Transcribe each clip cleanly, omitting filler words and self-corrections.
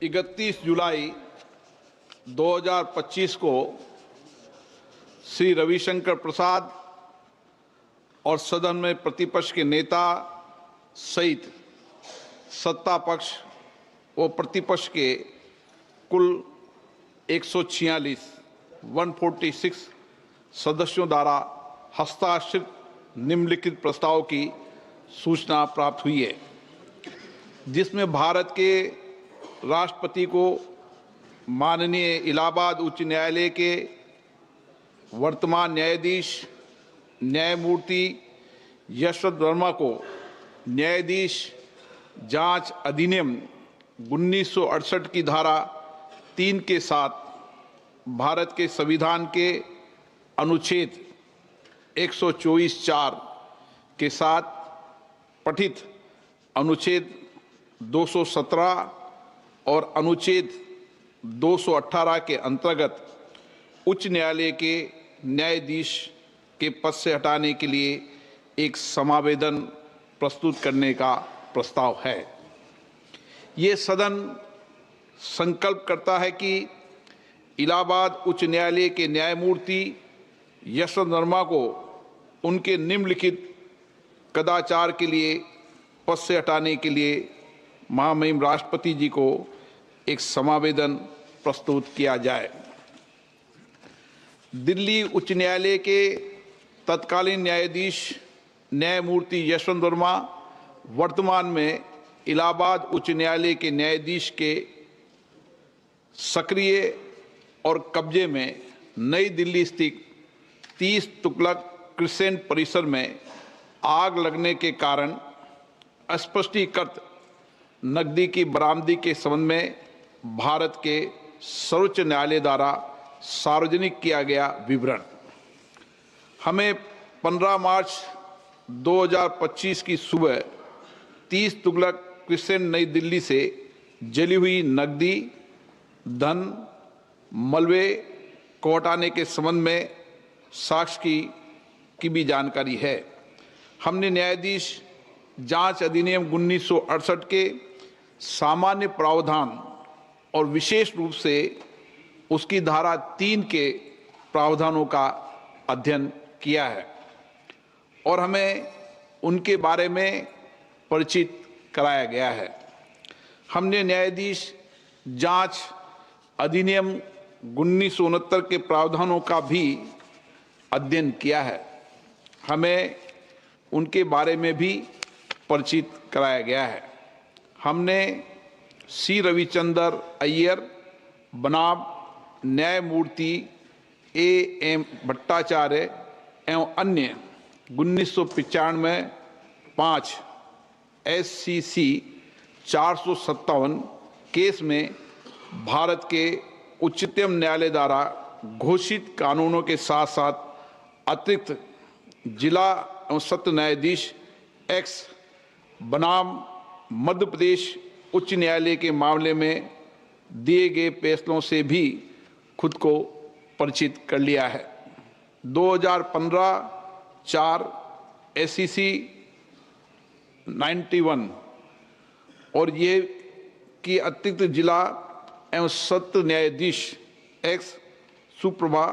31 जुलाई 2025 को श्री रविशंकर प्रसाद और सदन में प्रतिपक्ष के नेता सहित सत्ता पक्ष व प्रतिपक्ष के कुल 146 सदस्यों द्वारा हस्ताक्षरित निम्नलिखित प्रस्ताव की सूचना प्राप्त हुई है, जिसमें भारत के राष्ट्रपति को माननीय इलाहाबाद उच्च न्यायालय के वर्तमान न्यायाधीश न्यायमूर्ति यशवंत वर्मा को न्यायाधीश जांच अधिनियम 1968 की धारा 3 के साथ भारत के संविधान के अनुच्छेद 124(4) के साथ पठित अनुच्छेद 217 और अनुच्छेद 218 के अंतर्गत उच्च न्यायालय के न्यायाधीश के पद से हटाने के लिए एक समावेदन प्रस्तुत करने का प्रस्ताव है। ये सदन संकल्प करता है कि इलाहाबाद उच्च न्यायालय के न्यायमूर्ति यशवंत वर्मा को उनके निम्नलिखित कदाचार के लिए पद से हटाने के लिए महामहिम राष्ट्रपति जी को एक समावेदन प्रस्तुत किया जाए। दिल्ली उच्च न्यायालय के तत्कालीन न्यायाधीश न्यायमूर्ति यशवंत वर्मा वर्तमान में इलाहाबाद उच्च न्यायालय के न्यायाधीश के सक्रिय और कब्जे में नई दिल्ली स्थित 30 तुगलक क्रिसेंट परिसर में आग लगने के कारण अस्पष्टीकृत नकदी की बरामदगी के संबंध में भारत के सर्वोच्च न्यायालय द्वारा सार्वजनिक किया गया विवरण हमें 15 मार्च 2025 की सुबह 30 तुगलक क्रिसेंट नई दिल्ली से जली हुई नकदी धन मलबे को हटाने के संबंध में साक्ष्य की भी जानकारी है। हमने न्यायाधीश जांच अधिनियम 1968 के सामान्य प्रावधान और विशेष रूप से उसकी धारा 3 के प्रावधानों का अध्ययन किया है और हमें उनके बारे में परिचित कराया गया है। हमने न्यायाधीश जांच अधिनियम 1969 के प्रावधानों का भी अध्ययन किया है। हमें उनके बारे में भी परिचित कराया गया है। हमने सी रविचंद्र अय्यर बनाम न्यायमूर्ति A.M. भट्टाचार्य एवं अन्य 1995 5 SCC 457 केस में भारत के उच्चतम न्यायालय द्वारा घोषित कानूनों के साथ साथ अतिरिक्त जिला एवं सत्र न्यायाधीश X बनाम मध्य प्रदेश उच्च न्यायालय के मामले में दिए गए फैसलों से भी खुद को परिचित कर लिया है। 2015 4 SCC 91 और ये कि अतिरिक्त जिला एवं सत्र न्यायाधीश X सुप्रभा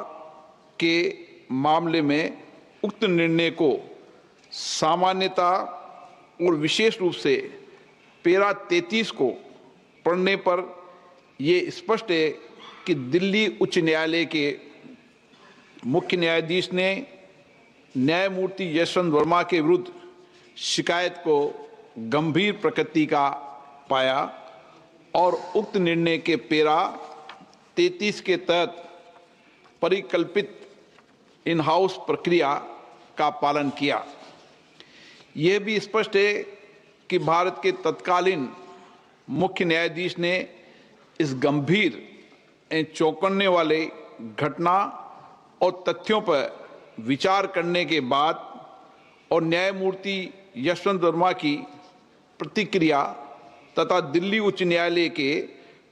के मामले में उक्त निर्णय को सामान्यता और विशेष रूप से पैरा 33 को पढ़ने पर ये स्पष्ट है कि दिल्ली उच्च न्यायालय के मुख्य न्यायाधीश ने न्यायमूर्ति यशवंत वर्मा के विरुद्ध शिकायत को गंभीर प्रकृति का पाया और उक्त निर्णय के पैरा 33 के तहत परिकल्पित इन हाउस प्रक्रिया का पालन किया। यह भी स्पष्ट है कि भारत के तत्कालीन मुख्य न्यायाधीश ने इस गंभीर एवं चौंकाने वाले घटना और तथ्यों पर विचार करने के बाद और न्यायमूर्ति यशवंत वर्मा की प्रतिक्रिया तथा दिल्ली उच्च न्यायालय के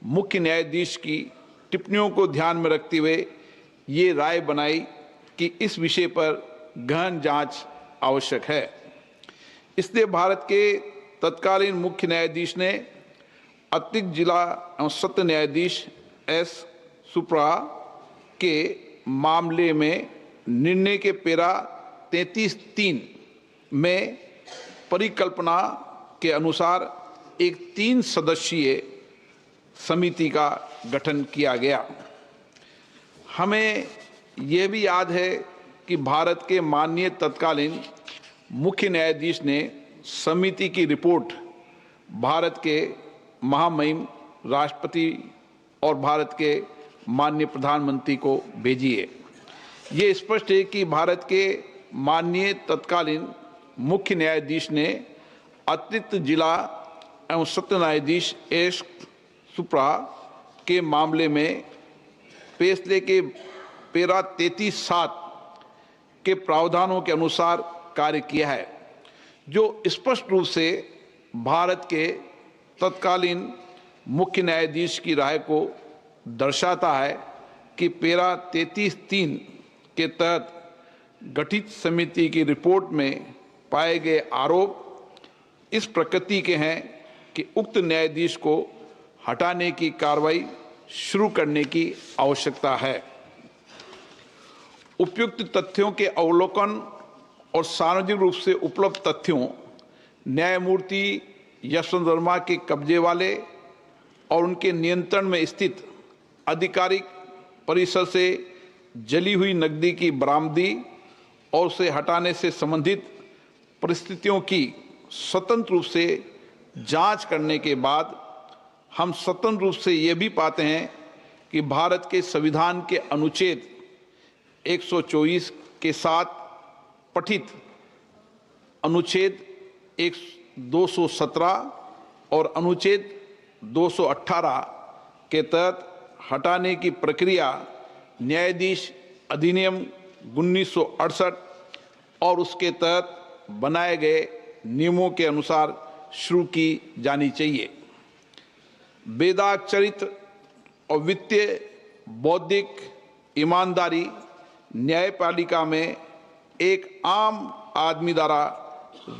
मुख्य न्यायाधीश की टिप्पणियों को ध्यान में रखते हुए ये राय बनाई कि इस विषय पर गहन जांच आवश्यक है। इसलिए भारत के तत्कालीन मुख्य न्यायाधीश ने अतिरिक्त जिला एवं सत्र न्यायाधीश एस सुप्रा के मामले में निर्णय के पेरा 33(3) में परिकल्पना के अनुसार एक 3 सदस्यीय समिति का गठन किया गया। हमें यह भी याद है कि भारत के माननीय तत्कालीन मुख्य न्यायाधीश ने समिति की रिपोर्ट भारत के महामहिम राष्ट्रपति और भारत के माननीय प्रधानमंत्री को भेजी है। ये स्पष्ट है कि भारत के माननीय तत्कालीन मुख्य न्यायाधीश ने अतिरिक्त जिला एवं सत्र न्यायाधीश एस सुप्रा के मामले में फैसले के पेरा 33(7) के प्रावधानों के अनुसार कार्य किया है, जो स्पष्ट रूप से भारत के तत्कालीन मुख्य न्यायाधीश की राय को दर्शाता है कि पेरा 33(3) के तहत गठित समिति की रिपोर्ट में पाए गए आरोप इस प्रकृति के हैं कि उक्त न्यायाधीश को हटाने की कार्रवाई शुरू करने की आवश्यकता है। उपयुक्त तथ्यों के अवलोकन और सार्वजनिक रूप से उपलब्ध तथ्यों, न्यायमूर्ति यशवंत वर्मा के कब्जे वाले और उनके नियंत्रण में स्थित आधिकारिक परिसर से जली हुई नकदी की बरामदी और उसे हटाने से संबंधित परिस्थितियों की स्वतंत्र रूप से जांच करने के बाद हम स्वतंत्र रूप से ये भी पाते हैं कि भारत के संविधान के अनुच्छेद 124 के साथ पठित अनुच्छेद 217 और अनुच्छेद 218 के तहत हटाने की प्रक्रिया न्यायाधीश अधिनियम 1968 और उसके तहत बनाए गए नियमों के अनुसार शुरू की जानी चाहिए। वेदाक चरित्र और वित्तीय बौद्धिक ईमानदारी न्यायपालिका में एक आम आदमी द्वारा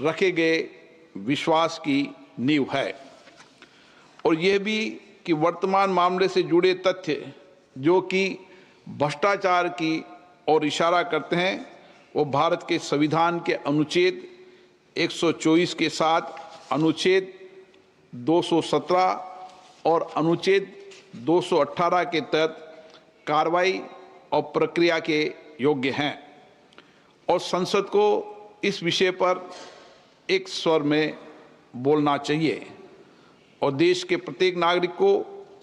रखे गए विश्वास की नींव है, और यह भी कि वर्तमान मामले से जुड़े तथ्य जो कि भ्रष्टाचार की ओर इशारा करते हैं, वो भारत के संविधान के अनुच्छेद 124 के साथ अनुच्छेद 217 और अनुच्छेद 218 के तहत कार्रवाई और प्रक्रिया के योग्य हैं, और संसद को इस विषय पर एक स्वर में बोलना चाहिए और देश के प्रत्येक नागरिक को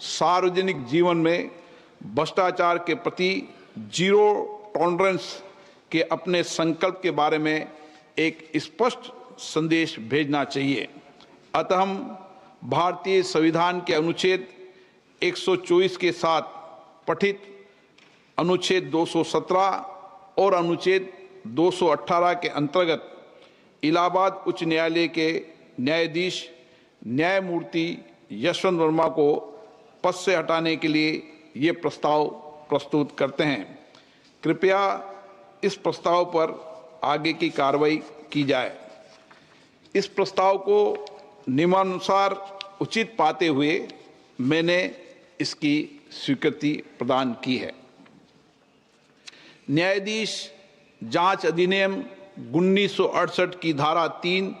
सार्वजनिक जीवन में भ्रष्टाचार के प्रति जीरो टॉलरेंस के अपने संकल्प के बारे में एक स्पष्ट संदेश भेजना चाहिए। अतः हम भारतीय संविधान के अनुच्छेद 124 के साथ पठित अनुच्छेद 217 और अनुच्छेद 218 के अंतर्गत इलाहाबाद उच्च न्यायालय के न्यायाधीश न्यायमूर्ति यशवंत वर्मा को पद से हटाने के लिए ये प्रस्ताव प्रस्तुत करते हैं। कृपया इस प्रस्ताव पर आगे की कार्रवाई की जाए। इस प्रस्ताव को नियमानुसार उचित पाते हुए मैंने इसकी स्वीकृति प्रदान की है। न्यायाधीश जांच अधिनियम 1968 की धारा 3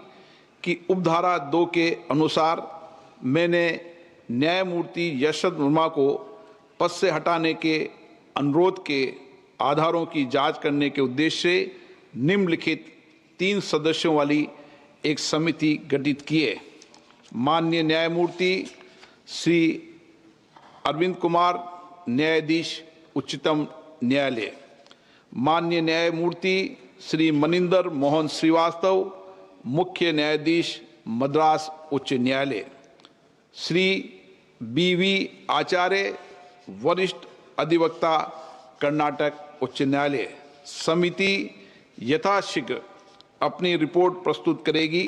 की उपधारा 2 के अनुसार मैंने न्यायमूर्ति यशवंत वर्मा को पद से हटाने के अनुरोध के आधारों की जांच करने के उद्देश्य से निम्नलिखित 3 सदस्यों वाली एक समिति गठित की है। माननीय न्यायमूर्ति श्री अरविंद कुमार, न्यायाधीश उच्चतम न्यायालय, माननीय न्यायमूर्ति श्री मनिंदर मोहन श्रीवास्तव, मुख्य न्यायाधीश मद्रास उच्च न्यायालय, श्री BV आचार्य, वरिष्ठ अधिवक्ता, कर्नाटक उच्च न्यायालय। समिति यथाशीघ्र अपनी रिपोर्ट प्रस्तुत करेगी।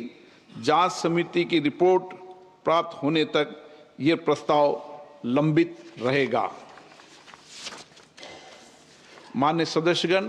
जांच समिति की रिपोर्ट प्राप्त होने तक ये प्रस्ताव लंबित रहेगा। माननीय सदस्यगण,